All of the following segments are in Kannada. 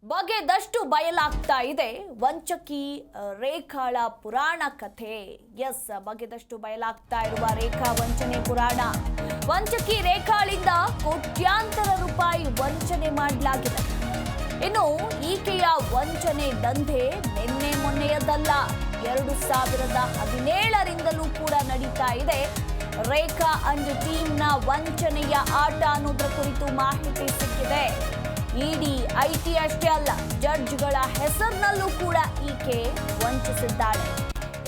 ಬಗೆದಷ್ಟು ಬಯಲಾಗ್ತಾ ಇದೆ ವಂಚಕಿ ರೇಖಾಳ ಪುರಾಣ ಕಥೆ. ಎಸ್, ಬಗೆದಷ್ಟು ಬಯಲಾಗ್ತಾ ಇರುವ ರೇಖಾ ವಂಚನೆ ಪುರಾಣ. ವಂಚಕಿ ರೇಖಾಳಿಂದ ಕೋಟ್ಯಾಂತರ ರೂಪಾಯಿ ವಂಚನೆ ಮಾಡಲಾಗಿದೆ. ಇನ್ನು ಈಕೆಯ ವಂಚನೆ ದಂಧೆ ನಿನ್ನೆ ಮೊನ್ನೆಯದಲ್ಲ, 2017ರಿಂದಲೂ ಕೂಡ ನಡೀತಾ ಇದೆ. ರೇಖಾ ಅಂಡ್ ಟೀಮ್ನ ವಂಚನೆಯ ಆಟ ಅನ್ನೋದ್ರ ಕುರಿತು ಮಾಹಿತಿ ಸಿಕ್ಕಿದೆ. ಇಡಿ ಐಟಿ ಅಷ್ಟೇ ಅಲ್ಲ, ಜಡ್ಜ್ಗಳ ಹೆಸರಿನಲ್ಲೂ ಕೂಡ ಈಕೆ ವಂಚಿಸಿದ್ದಾಳೆ.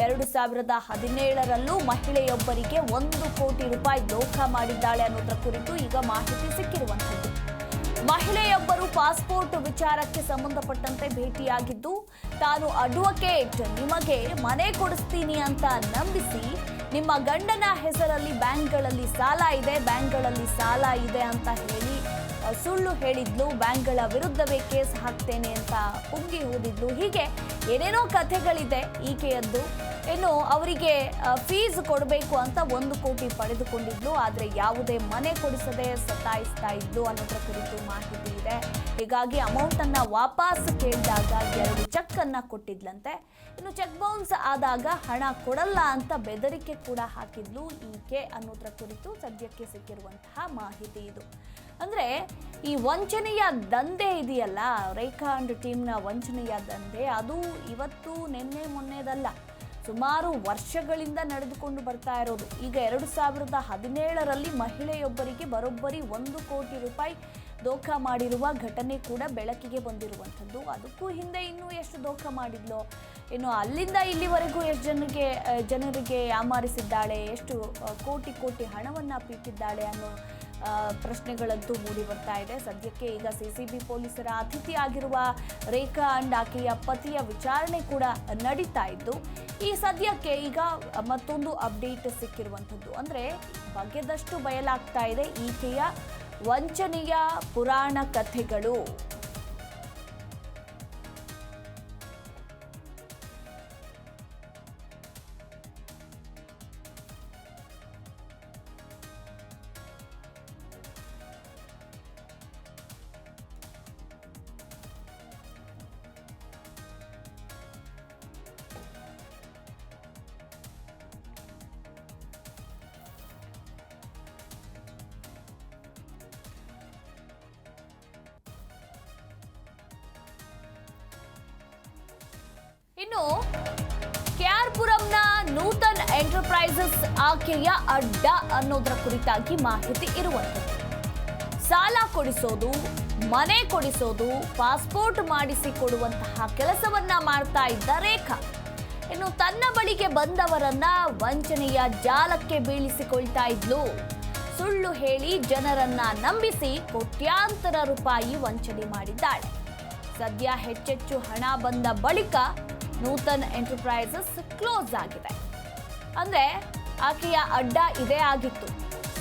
2017ರಲ್ಲೂ ಮಹಿಳೆಯೊಬ್ಬರಿಗೆ 1 ಕೋಟಿ ರೂಪಾಯಿ ದೋಖ ಮಾಡಿದ್ದಾಳೆ ಅನ್ನೋದ್ರ ಕುರಿತು ಈಗ ಮಾಹಿತಿ ಸಿಕ್ಕಿರುವಂಥದ್ದು. ಮಹಿಳೆಯೊಬ್ಬರು ಪಾಸ್ಪೋರ್ಟ್ ವಿಚಾರಕ್ಕೆ ಸಂಬಂಧಪಟ್ಟಂತೆ ಭೇಟಿಯಾಗಿದ್ದು, ತಾನು ಅಡ್ವೊಕೇಟ್, ನಿಮಗೆ ಮನೆ ಕೊಡಿಸ್ತೀನಿ ಅಂತ ನಂಬಿಸಿ ನಿಮ್ಮ ಗಂಡನ ಹೆಸರಲ್ಲಿ ಬ್ಯಾಂಕ್ಗಳಲ್ಲಿ ಸಾಲ ಇದೆ ಅಂತ ಹೇಳಿ ಸುಳ್ಳು ಹೇಳಿದ್ಲು. ಬ್ಯಾಂಕ್ಗಳ ವಿರುದ್ಧವೇ ಕೇಸ್ ಹಾಕ್ತೇನೆ ಅಂತ ಪುಂಗಿ ಊದಿದ್ಲು. ಹೀಗೆ ಏನೇನೋ ಕಥೆಗಳಿದೆ ಈಕೆಯದ್ದು. ಇನ್ನು ಅವರಿಗೆ ಫೀಸ್ ಕೊಡಬೇಕು ಅಂತ 1 ಕೋಟಿ ಪಡೆದುಕೊಂಡಿದ್ಲು, ಆದರೆ ಯಾವುದೇ ಮನೆ ಕೊಡಿಸದೆ ಸತಾಯಿಸ್ತಾ ಇದ್ಲು ಅನ್ನೋದ್ರ ಕುರಿತು ಮಾಹಿತಿ ಇದೆ. ಹೀಗಾಗಿ ಅಮೌಂಟನ್ನು ವಾಪಸ್ ಕೇಳಿದಾಗ 2 ಚೆಕ್ ಅನ್ನ ಕೊಟ್ಟಿದ್ಲಂತೆ. ಇನ್ನು ಚೆಕ್ ಬೌನ್ಸ್ ಆದಾಗ ಹಣ ಕೊಡಲ್ಲ ಅಂತ ಬೆದರಿಕೆ ಕೂಡ ಹಾಕಿದ್ಲು ಈಕೆ ಅನ್ನೋದ್ರ ಕುರಿತು ಸದ್ಯಕ್ಕೆ ಸಿಕ್ಕಿರುವಂತಹ ಮಾಹಿತಿ ಇದು. ಅಂದ್ರೆ ಈ ವಂಚನೆಯ ದಂಧೆ ಇದೆಯಲ್ಲ, ರೇಖಾ ಅಂಡ್ ಟೀಮ್ನ ವಂಚನೆಯ ದಂಧೆ, ಅದು ಇವತ್ತು ನಿನ್ನೆ ಮೊನ್ನೆದಲ್ಲ, ಸುಮಾರು ವರ್ಷಗಳಿಂದ ನಡೆದುಕೊಂಡು ಬರ್ತಾ ಇರೋದು. ಈಗ 2017ರಲ್ಲಿ ಮಹಿಳೆಯೊಬ್ಬರಿಗೆ ಬರೋಬ್ಬರಿ 1 ಕೋಟಿ ರೂಪಾಯಿ ದೋಖ ಮಾಡಿರುವ ಘಟನೆ ಕೂಡ ಬೆಳಕಿಗೆ ಬಂದಿರುವಂಥದ್ದು. ಅದಕ್ಕೂ ಹಿಂದೆ ಇನ್ನೂ ಎಷ್ಟು ದೋಖ ಮಾಡಿದ್ಲೋ, ಇನ್ನು ಅಲ್ಲಿಂದ ಇಲ್ಲಿವರೆಗೂ ಎಷ್ಟು ಜನರಿಗೆ ಯಾಮಾರಿಸಿದ್ದಾಳೆ, ಎಷ್ಟು ಕೋಟಿ ಹಣವನ್ನು ಪೀಕಿದ್ದಾಳೆ ಅನ್ನೋ ಪ್ರಶ್ನೆಗಳಂತೂ ಮೂಡಿ ಬರ್ತಾ ಇದೆ. ಸದ್ಯಕ್ಕೆ ಈಗ ಸಿಸಿಬಿ ಪೊಲೀಸರ ಅತಿಥಿ ಆಗಿರುವ ರೇಖಾ ಅಂಡ್ ಆಕೆಯ ಪತಿಯ ವಿಚಾರಣೆ ಕೂಡ ನಡೀತಾ ಇದ್ದು, ಈ ಸದ್ಯಕ್ಕೆ ಈಗ ಮತ್ತೊಂದು ಅಪ್ಡೇಟ್ ಸಿಕ್ಕಿರುವಂಥದ್ದು. ಅಂದರೆ ಬಗೆದಷ್ಟು ಬಯಲಾಗ್ತಾ ಇದೆ ಈಕೆಯ ವಂಚನೆಯ ಪುರಾಣ ಕಥೆಗಳು. ಇನ್ನು ಕೆಆರ್ಪುರಂನ ನೂತನ್ ಎಂಟರ್ಪ್ರೈಸಸ್ ಆಕೆಯ ಅಡ್ಡ ಅನ್ನೋದರ ಕುರಿತಾಗಿ ಮಾಹಿತಿ ಇರುವಂಥದ್ದು. ಸಾಲ ಕೊಡಿಸೋದು, ಮನೆ ಕೊಡಿಸೋದು, ಪಾಸ್ಪೋರ್ಟ್ ಮಾಡಿಸಿ ಕೊಡುವಂತಹ ಕೆಲಸವನ್ನ ಮಾಡ್ತಾ ಇದ್ದ ರೇಖಾ ಇನ್ನು ತನ್ನ ಬಳಿಗೆ ಬಂದವರನ್ನ ವಂಚನೆಯ ಜಾಲಕ್ಕೆ ಬೀಳಿಸಿಕೊಳ್ತಾ ಇದ್ಲು. ಸುಳ್ಳು ಹೇಳಿ ಜನರನ್ನ ನಂಬಿಸಿ ಕೋಟ್ಯಾಂತರ ರೂಪಾಯಿ ವಂಚನೆ ಮಾಡಿದ್ದಾಳೆ. ಸದ್ಯ ಹೆಚ್ಚೆಚ್ಚು ಹಣ ಬಂದ ಬಳಿಕ ನೂತನ್ ಎಂಟರ್ಪ್ರೈಸಸ್ ಕ್ಲೋಸ್ ಆಗಿದೆ. ಅಂದ್ರೆ ಆಕೆಯ ಅಡ್ಡ ಇದೇ ಆಗಿತ್ತು.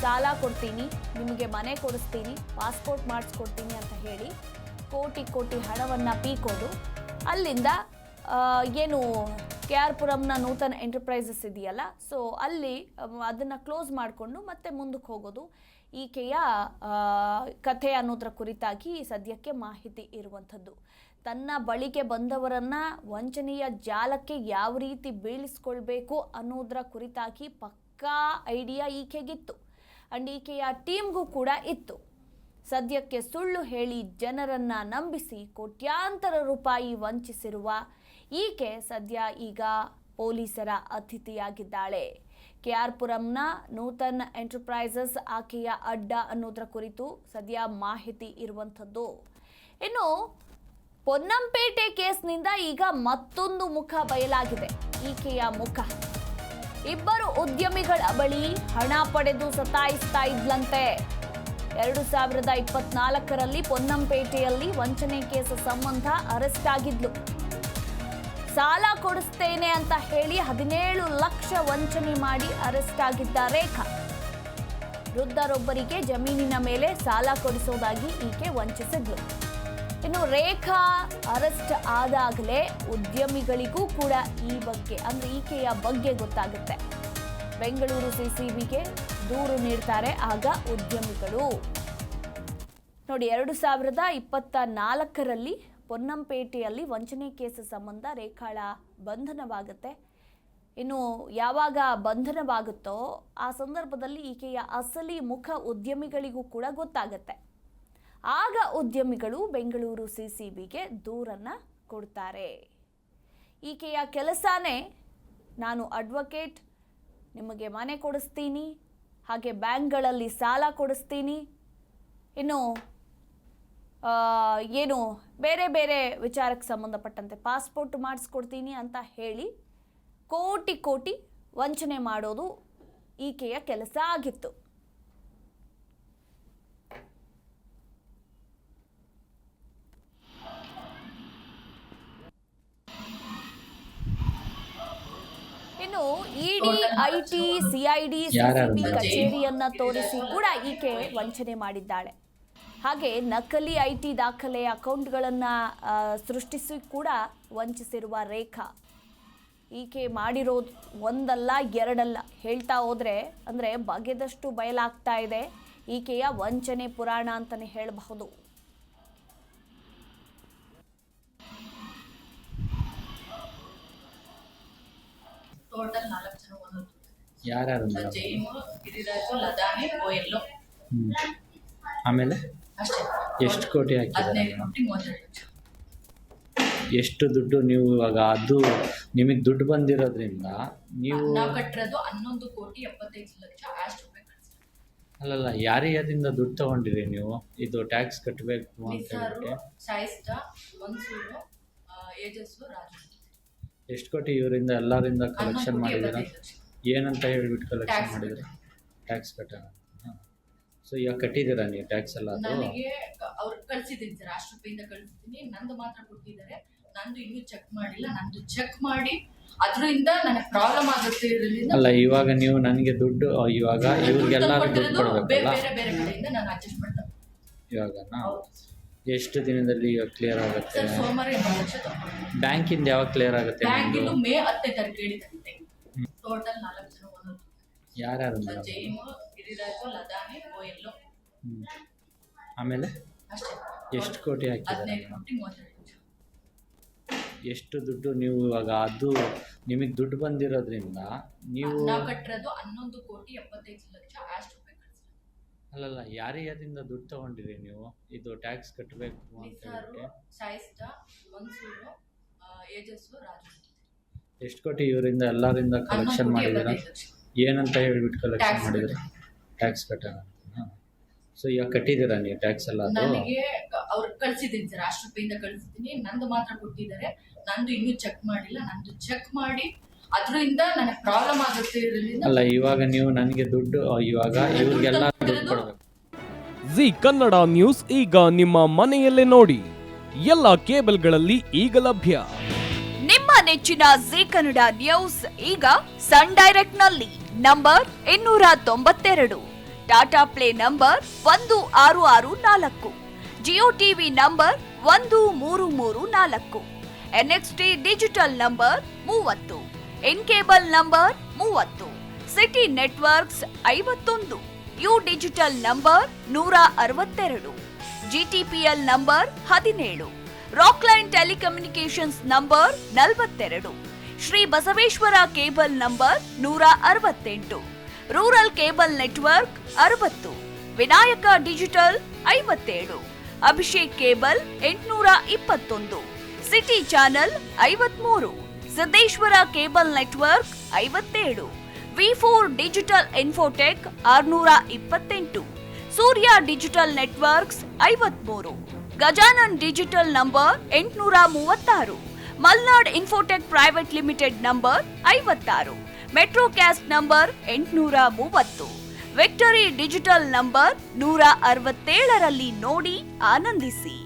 ಸಾಲ ಕೊಡ್ತೀನಿ, ನಿಮಗೆ ಮನೆ ಕೊಡಿಸ್ತೀನಿ, ಪಾಸ್ಪೋರ್ಟ್ ಮಾಡಿಸ್ಕೊಡ್ತೀನಿ ಅಂತ ಹೇಳಿ ಕೋಟಿ ಹಣವನ್ನ ಪೀಕೋದು. ಅಲ್ಲಿಂದ ಏನು ಕೆಆರ್ಪುರಂನ ನೂತನ್ ಎಂಟರ್ಪ್ರೈಸಸ್ ಇದೆಯಲ್ಲ, ಸೊ ಅಲ್ಲಿ ಅದನ್ನು ಕ್ಲೋಸ್ ಮಾಡಿಕೊಂಡು ಮತ್ತೆ ಮುಂದಕ್ಕೆ ಹೋಗೋದು ಈಕೆಯ ಕಥೆ ಅನ್ನೋದ್ರ ಕುರಿತಾಗಿ ಸದ್ಯಕ್ಕೆ ಮಾಹಿತಿ ಇರುವಂಥದ್ದು. ತನ್ನ ಬಳಿಗೆ ಬಂದವರನ್ನ ವಂಚನೆಯ ಜಾಲಕ್ಕೆ ಯಾವ ರೀತಿ ಬೀಳಿಸ್ಕೊಳ್ಬೇಕು ಅನ್ನೋದ್ರ ಕುರಿತಾಗಿ ಪಕ್ಕಾ ಐಡಿಯಾ ಈಕೆಗಿತ್ತು ಅಂಡ್ ಈಕೆಯ ಟೀಮ್ಗೂ ಕೂಡ ಇತ್ತು. ಸದ್ಯಕ್ಕೆ ಸುಳ್ಳು ಹೇಳಿ ಜನರನ್ನ ನಂಬಿಸಿ ಕೋಟ್ಯಾಂತರ ರೂಪಾಯಿ ವಂಚಿಸಿರುವ ಈಕೆ ಸದ್ಯ ಈಗ ಪೊಲೀಸರ ಅತಿಥಿಯಾಗಿದ್ದಾಳೆ. ಕೆಆರ್ಪುರಂನ ನೂತನ್ ಎಂಟರ್ಪ್ರೈಸಸ್ ಆಕೆಯ ಅಡ್ಡ ಅನ್ನೋದ್ರ ಕುರಿತು ಸದ್ಯ ಮಾಹಿತಿ ಇರುವಂಥದ್ದು. ಇನ್ನು ಪೊನ್ನಂಪೇಟೆ ಕೇಸ್ನಿಂದ ಈಗ ಮತ್ತೊಂದು ಮುಖ ಬಯಲಾಗಿದೆ. ಈಕೆಯ ಮುಖ, ಇಬ್ಬರು ಉದ್ಯಮಿಗಳ ಬಳಿ ಹಣ ಪಡೆದು ಸತಾಯಿಸ್ತಾ ಇದ್ಲಂತೆ. 2024ರಲ್ಲಿ ಪೊನ್ನಂಪೇಟೆಯಲ್ಲಿ ವಂಚನೆ ಕೇಸ್ ಸಂಬಂಧ ಅರೆಸ್ಟ್ ಆಗಿದ್ಲು. ಸಾಲ ಕೊಡಿಸ್ತೇನೆ ಅಂತ ಹೇಳಿ 17 ಲಕ್ಷ ವಂಚನೆ ಮಾಡಿ ಅರೆಸ್ಟ್ ಆಗಿದ್ದ ರೇಖಾ ವೃದ್ಧರೊಬ್ಬರಿಗೆ ಜಮೀನಿನ ಮೇಲೆ ಸಾಲ ಕೊಡಿಸೋದಾಗಿ ಈಕೆ ವಂಚಿಸಿದ್ಲು. ಇನ್ನು ರೇಖಾ ಅರೆಸ್ಟ್ ಆದಾಗಲೇ ಉದ್ಯಮಿಗಳಿಗೂ ಕೂಡ ಈ ಬಗ್ಗೆ ಅಂದ್ರೆ ಈಕೆಯ ಬಗ್ಗೆ ಗೊತ್ತಾಗುತ್ತೆ. ಬೆಂಗಳೂರು ಸಿಸಿಬಿಗೆ ದೂರು ನೀಡ್ತಾರೆ ಆಗ ಉದ್ಯಮಿಗಳು. ನೋಡಿ, 2024ರಲ್ಲಿ ಪೊನ್ನಂಪೇಟೆಯಲ್ಲಿ ವಂಚನೆ ಕೇಸ್ ಸಂಬಂಧ ರೇಖಾಳ ಬಂಧನವಾಗುತ್ತೆ. ಇನ್ನು ಯಾವಾಗ ಬಂಧನವಾಗುತ್ತೋ ಆ ಸಂದರ್ಭದಲ್ಲಿ ಈಕೆಯ ಅಸಲಿ ಮುಖ ಉದ್ಯಮಿಗಳಿಗೂ ಕೂಡ ಗೊತ್ತಾಗುತ್ತೆ. ಆಗ ಉದ್ಯಮಿಗಳು ಬೆಂಗಳೂರು ಸಿಸಿಬಿಗೆ ದೂರನ್ನು ಕೊಡ್ತಾರೆ. ಈಕೆಯ ಕೆಲಸನೇ ನಾನು ಅಡ್ವೊಕೇಟ್, ನಿಮಗೆ ಮನೆ ಕೊಡಿಸ್ತೀನಿ, ಹಾಗೆ ಬ್ಯಾಂಕ್ಗಳಲ್ಲಿ ಸಾಲ ಕೊಡಿಸ್ತೀನಿ, ಇನ್ನು ಏನು ಬೇರೆ ಬೇರೆ ವಿಚಾರಕ್ಕೆ ಸಂಬಂಧಪಟ್ಟಂತೆ ಪಾಸ್ಪೋರ್ಟ್ ಮಾಡಿಸ್ಕೊಡ್ತೀನಿ ಅಂತ ಹೇಳಿ ಕೋಟಿ ಕೋಟಿ ವಂಚನೆ ಮಾಡೋದು ಈಕೆಯ ಕೆಲಸ ಆಗಿತ್ತು. ಇನ್ನು ಇಡಿ, ಐಟಿ, ಸಿಐಡಿ, ಸಿಸಿಬಿ ಕಚೇರಿಯನ್ನ ತೋರಿಸಿ ಕೂಡ ಈಕೆ ವಂಚನೆ ಮಾಡಿದ್ದಾಳೆ. ಹಾಗೆ ನಕಲಿ ಐಟಿ ದಾಖಲೆ ಅಕೌಂಟ್ಗಳನ್ನ ಸೃಷ್ಟಿಸಿ ಕೂಡ ವಂಚಿಸಿರುವ ರೇಖಾ. ಈಕೆ ಮಾಡಿರೋದು ಒಂದಲ್ಲ ಎರಡಲ್ಲ, ಹೇಳ್ತಾ ಹೋದ್ರೆ ಅಂದರೆ ಬಗೆದಷ್ಟು ಬಯಲಾಗ್ತಾ ಇದೆ ಈಕೆಯ ವಂಚನೆ ಪುರಾಣ ಅಂತಲೇ ಹೇಳಬಹುದು. ಟೋಟಲ್ 4 ಜನ ಓನರ್. ಯಾರ್ಯಾರು? ಜೈಮು, ಗಿರಿರಾಜು, ಲದಾನಿ, ಓಯಲ್ಲು. ಆಮೇಲೆ ಅಷ್ಟೇ. ಎಷ್ಟು ಕೋಟಿ ಹಾಕಿದ್ದಾರೆ? 15 ಕೋಟಿ 32 ಲಕ್ಷ. ಎಷ್ಟು ದುಡ್ಡು ನೀವು ಇವಾಗ ಅದು ನಿಮಗೆ ದುಡ್ಡು ಬಂದಿರೋದ್ರಿಂದ ನೀವು ನಾವು ಕಟ್ಟಿರೋದು 11 ಕೋಟಿ 75 ಲಕ್ಷ ಅಷ್ಟು ರೂಪಾಯಿ ಕಳಿಸಿ. ಅಲ್ಲಲ್ಲ, ಯಾರ್ಯಾರಿಂದ ದುಡ್ಡು ತಗೊಂಡಿರಿ ನೀವು? ಇದು ಟ್ಯಾಕ್ಸ್ ಕಟ್ಟಬೇಕು ಅಂತ ಹೇಳ್ಬಿಟ್ಟು. ಸಾಯಿಸ್ಟ, ಮನ್ಸೂರು, ಏಜಸ್ಸು, ರಾಜು. ಎಷ್ಟು ಕೋಟಿ ಇವರಿಂದ ಎಲ್ಲರಿಂದ ಕಲೆಕ್ಷನ್ ಮಾಡಿದ್ದೀರಾ? 11 ಕೋಟಿ 75 ಲಕ್ಷ. ಏನಂತ ಹೇಳ್ಬಿಟ್ಟು ಕಲೆಕ್ಷನ್ ಮಾಡಿದ್ರೆ? ಟ್ಯಾಕ್ಸ್ ಕಟ್ಟೋಣ. ಸೊ ಈಗ ಕಟ್ಟಿದ್ದೀರಾ ನೀವು ಟ್ಯಾಕ್ಸ್ ಎಲ್ಲ? ಅದು ನನಗೆ ಅವ್ರು ಕಳ್ಸಿದ್ದೀನಿ ಸರ್, ಅಷ್ಟು ರೂಪಾಯಿಂದ ಕಳಿಸಿದ್ದೀನಿ. ನಂದು ಮಾತ್ರ ಕೊಟ್ಟಿದ್ದಾರೆ, ನಂದು ಇನ್ನೂ ಚೆಕ್ ಮಾಡಿಲ್ಲ. ನಂದು ಚೆಕ್ ಮಾಡಿ ಅದರಿಂದ ನನಗೆ ಪ್ರಾಬ್ಲಮ್ ಆಗುತ್ತೆ ಇರೋದ್ರಿಂದ. ಅಲ್ಲ, ಇವಾಗ ನೀವು ನನಗೆ ದುಡ್ಡು ಇವಾಗ ಇವ್ರಿಗೆಲ್ಲರೂ ದುಡ್ಡು ಕೊಡಬೇಕಲ್ಲ? ಬೇರೆ ಬೇರೆ ಕಡೆಯಿಂದ ನಾನು ಅಡ್ಜಸ್ಟ್ ಮಾಡ್ತೇನೆ. ಇವಾಗನಾ? ಎಷ್ಟು ದಿನದಲ್ಲಿ ಕ್ಲಿಯರ್ ಆಗುತ್ತೆ? ಸರ್ ಸೋಮವಾರ 80 ಲಕ್ಷ ತಗೊಂಡು. ಬ್ಯಾಂಕಿಂದ ಯಾವಾಗ ಕ್ಲಿಯರ್ ಆಗುತ್ತೆ? ಬ್ಯಾಂಕಿಂದು ಮೇ 10ನೇ ತಾರೀಕು ಹೇಳಿದಂತೆ. ಟೋಟಲ್ 4 ಜನ ಓನರ್. ಯಾರ್ಯಾರು? ಜೈಮು, ಗಿರಿರಾಜು, ಲದಾನಿ, ಓಯಲ್ಲು. ಆಮೇಲೆ ಅಷ್ಟೇ. ಎಷ್ಟು ಕೋಟಿ ಹಾಕಿದ್ದಾರೆ? 15 ಕೋಟಿ 32 ಲಕ್ಷ. ಎಷ್ಟು ದುಡ್ಡು ನೀವು ಇವಾಗ ಅದು ನಿಮಗೆ ದುಡ್ಡು ಬಂದಿರೋದ್ರಿಂದ ನೀವು ನಾವು ಕಟ್ಟಿರೋದು 11 ಕೋಟಿ 75 ಲಕ್ಷ ಅಷ್ಟು ರೂಪಾಯಿ ಕಳಿಸಿ. ಅಲ್ಲಲ್ಲ, ಯಾರ್ಯಾರಿಂದ ದುಡ್ಡು ತಗೊಂಡಿರಿ ನೀವು? ಇದು ಟ್ಯಾಕ್ಸ್ ಕಟ್ಟಬೇಕು ಅಂತ ಹೇಳ್ಬಿಟ್ಟು. ಸಾಯಿಸ್ಟ, ಮನ್ಸೂರು, ಏಜಸ್ಸು, ರಾಜು. ಎಷ್ಟು ಕೋಟಿ ಇವರಿಂದ ಎಲ್ಲರಿಂದ ಕಲೆಕ್ಷನ್ 11 ಕೋಟಿ ಮಾಡಿದ್ದೀರಾ? 75 ಲಕ್ಷ. ಏನಂತ ಹೇಳ್ಬಿಟ್ಟು ಕಲೆಕ್ಷನ್ ಮಾಡಿದ್ರೆ? ಟ್ಯಾಕ್ಸ್ ಕಟ್ಟೋಣ. ಸೊ ಈಗ ಕಟ್ಟಿದ್ದೀರಾ ನೀವು ಟ್ಯಾಕ್ಸ್ ಎಲ್ಲ? ಅದು ನನಗೆ ಅವ್ರು ಕಳ್ಸಿದ್ದೀನಿ ಸರ್, ಅಷ್ಟು ರೂಪಾಯಿಂದ ಕಳಿಸಿದ್ದೀನಿ. ನಂದು ಮಾತ್ರ ಕೊಟ್ಟಿದ್ದಾರೆ, ನಂದು ಇನ್ನೂ ಚೆಕ್ ಮಾಡಿಲ್ಲ. ನಂದು ಚೆಕ್ ಮಾಡಿ ಅದರಿಂದ ನನಗೆ ಪ್ರಾಬ್ಲಮ್ ಆಗುತ್ತೆ ಇರೋದ್ರಿಂದ. ಅಲ್ಲ, ಇವಾಗ ನೀವು ನನಗೆ ದುಡ್ಡು ಇವಾಗ ಇವ್ರಿಗೆಲ್ಲ ದುಡ್ಡು ಕೊಡಬೇಕು. ಜಿ ಕನ್ನಡ ನ್ಯೂಸ್ ಈಗ ನಿಮ್ಮ ಮನೆಯಲ್ಲೇ ನೋಡಿ. ಎಲ್ಲ ಕೇಬಲ್ಗಳಲ್ಲಿ ಈಗ ಲಭ್ಯ. ನಿಮ್ಮ ನೆಚ್ಚಿನ ಜಿ ಕನ್ನಡ ನ್ಯೂಸ್ ಈಗ ಸನ್ ಡೈರೆಕ್ಟ್ ನಲ್ಲಿ number 292, Tata play number 1664, Jio TV number 1334, NXT digital number 30, in cable number 30, city networks 51, U digital number 162, GTPL number 17, Rockline telecommunications number 42, Shri Basaveshwara cable number 168, rural cable network 60, Vinayaka digital 57, Abhishek cable 821, city channel 53, Siddeshwara cable network 57, ವಿ4 digital infotech 628, Surya digital networks 53, Gajanan digital number 836, Malnad infotech private limited number 56, metrocast number 830, victory digital number 167ರಲ್ಲಿ ನೋಡಿ ಆನಂದಿಸಿ.